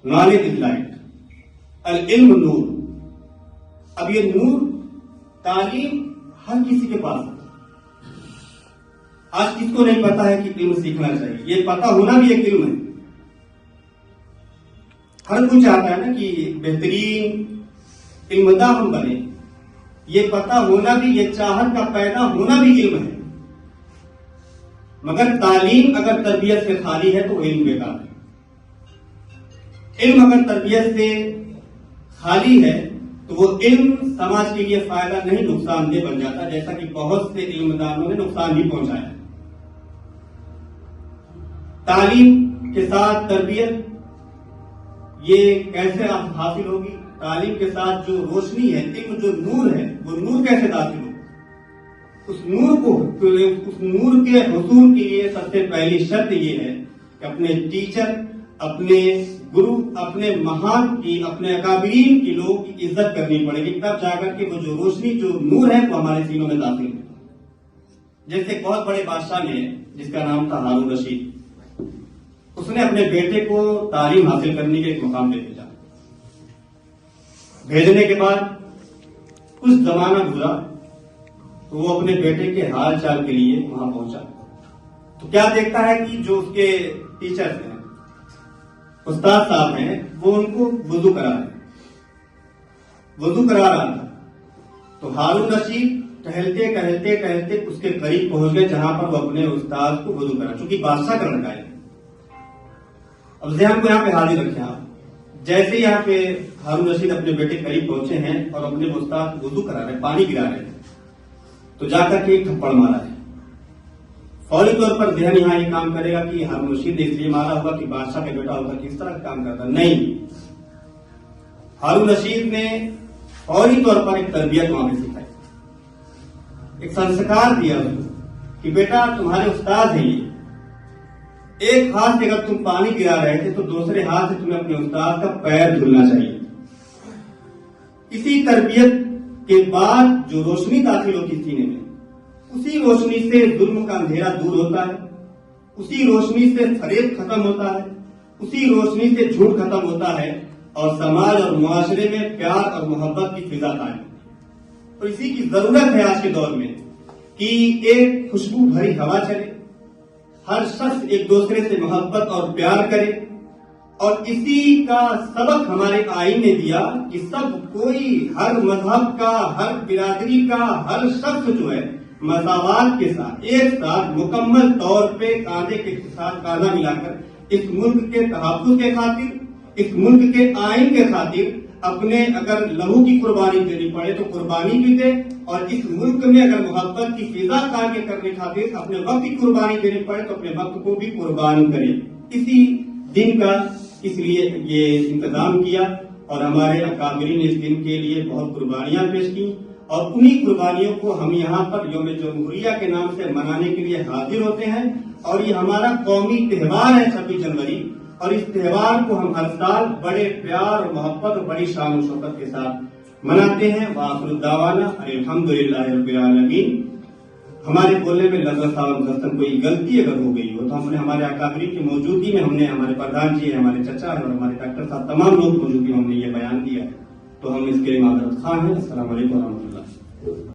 Knowledge is light, العلم نور. اب یہ نور تعلیم ہر کسی کے پاس ہے. آج کس کو نہیں پتا ہے کہ علم سیکھنا چاہیے؟ یہ پتا ہونا بھی ایک علم ہے. ہر کوئی چاہتا ہے نا کہ بہترین علمداں ہم بنے. یہ پتا ہونا بھی، یہ چاہت کا پیدا ہونا بھی علم ہے. مگر تعلیم اگر تربیت سے خالی ہے تو علم بیکار ہے. علم اگر تربیت سے خالی ہے تو وہ علم سماج کے لیے فائدہ نہیں، نقصان دہ بن جاتا، جیسا کہ بہت سے علمدانوں نے نقصان بھی پہنچایا. تعلیم کے ساتھ تربیت یہ کیسے حاصل ہوگی؟ تعلیم کے ساتھ جو روشنی ہے، علم جو نور ہے، وہ نور کیسے داخل ہوگا؟ اس نور کے حصول کے لیے سب سے پہلی شرط یہ ہے کہ اپنے ٹیچر، اپنے گرو، اپنے مہان کی، اپنے اکابرین کی لوگوں کی عزت کرنی پڑے گی، تب جا کر کے وہ جو روشنی، جو نور ہے، وہ ہمارے سینوں میں داخل ہے. جیسے ایک بہت بڑے بادشاہ نے، جس کا نام تھا ہارون رشید، اس نے اپنے بیٹے کو تعلیم حاصل کرنے کے ایک مقام پہ بھیجا. بھیجنے کے بعد کچھ زمانہ گزرا تو وہ اپنے بیٹے کے حال چال کے لیے وہاں پہنچا. تو کیا دیکھتا ہے کہ جو اس کے ٹیچر ہیں، استاد صاحب ہیں، وہ ان کو وضو کرا رہا تھا. تو ہارون رشید ٹہلتے ٹہلتے ٹہلتے اس کے قریب پہنچ گئے جہاں پر وہ اپنے استاد کو وضو کرا، چونکہ بادشاہ کا لڑکا ہے. اب ذہن کو یہاں پہ حاضر رکھیں آپ. جیسے یہاں پہ ہارون رشید اپنے بیٹے قریب پہنچے ہیں اور اپنے استاد وضو کرا رہے ہیں، پانی گرا رہے ہیں، تو جا کر کے ایک تھپڑ مارا ہے. فوری طور پر ذہن یہاں یہ کام کرے گا کہ ہارون رشید نے اس لیے مارا ہوگا کہ بادشاہ کا بیٹا ہوگا کس طرح کام کرتا. نہیں، ہارون رشید نے فوری طور پر ایک تربیت وہاں پہ سکھائی، ایک سنسکار دیا کہ بیٹا تمہارے استاد ہیں، یہ ایک ہاتھ سے اگر تم پانی گرا رہے تھے تو دوسرے ہاتھ سے تمہیں اپنے استاد کا پیر دھلنا چاہیے. اسی تربیت کے بعد جو روشنی داخل ہوتی سینے میں، اسی روشنی سے ظلم کا اندھیرا دور ہوتا ہے، اسی روشنی سے فریب ختم ہوتا ہے، اسی روشنی سے جھوٹ ختم ہوتا ہے، اور سماج اور معاشرے میں پیار اور محبت کی فضا قائم ہوتی ہے. اور اسی کی ضرورت ہے آج کے دور میں کہ ایک خوشبو بھری ہوا چلے، ہر شخص ایک دوسرے سے محبت اور پیار کرے. اور اسی کا سبق ہمارے آئین نے دیا کہ سب کوئی، ہر مذہب کا، ہر برادری کا، ہر شخص جو ہے مساوات کے ساتھ ایک ساتھ مکمل طور پہ کاندھے کے ساتھ کاندھا ملا کر اس ملک کے تحفظ کے خاطر، اس ملک کے آئین کے خاطر اپنے اگر لہو کی قربانی دینی پڑے تو قربانی بھی دے، اور اس ملک میں اگر محبت کی فضا قائم کرنے خاطر اپنے وقت کی قربانی دینی پڑے تو اپنے وقت کو بھی قربان کرے. اسی دن کا اس لیے یہ انتظام کیا، اور ہمارے اکابرین نے اس دن کے لیے بہت قربانیاں پیش کی، اور انہی قربانیوں کو ہم یہاں پر یوم جمہوریہ کے نام سے منانے کے لیے حاضر ہوتے ہیں. اور یہ ہمارا قومی تہوار ہے 26 جنوری، اور اس تہوار کو ہم ہر سال بڑے پیار اور محبت اور بڑی شان و شوکت کے ساتھ مناتے ہیں. وآخر دعوانا الحمدللہ رب العالمین. ہمارے بولنے میں لفظ کوئی غلطی اگر ہو گئی ہو تو ہم نے ہمارے اکابرین کی موجودگی میں، ہم نے ہمارے پردھان جی، ہمارے چچا اور ہمارے ڈاکٹر صاحب، تمام لوگ موجودگی میں ہم نے یہ بیان دیا، تو ہم اس کے لیے معذرت خواہ ہیں. السلام علیکم و رحمۃ اللہ.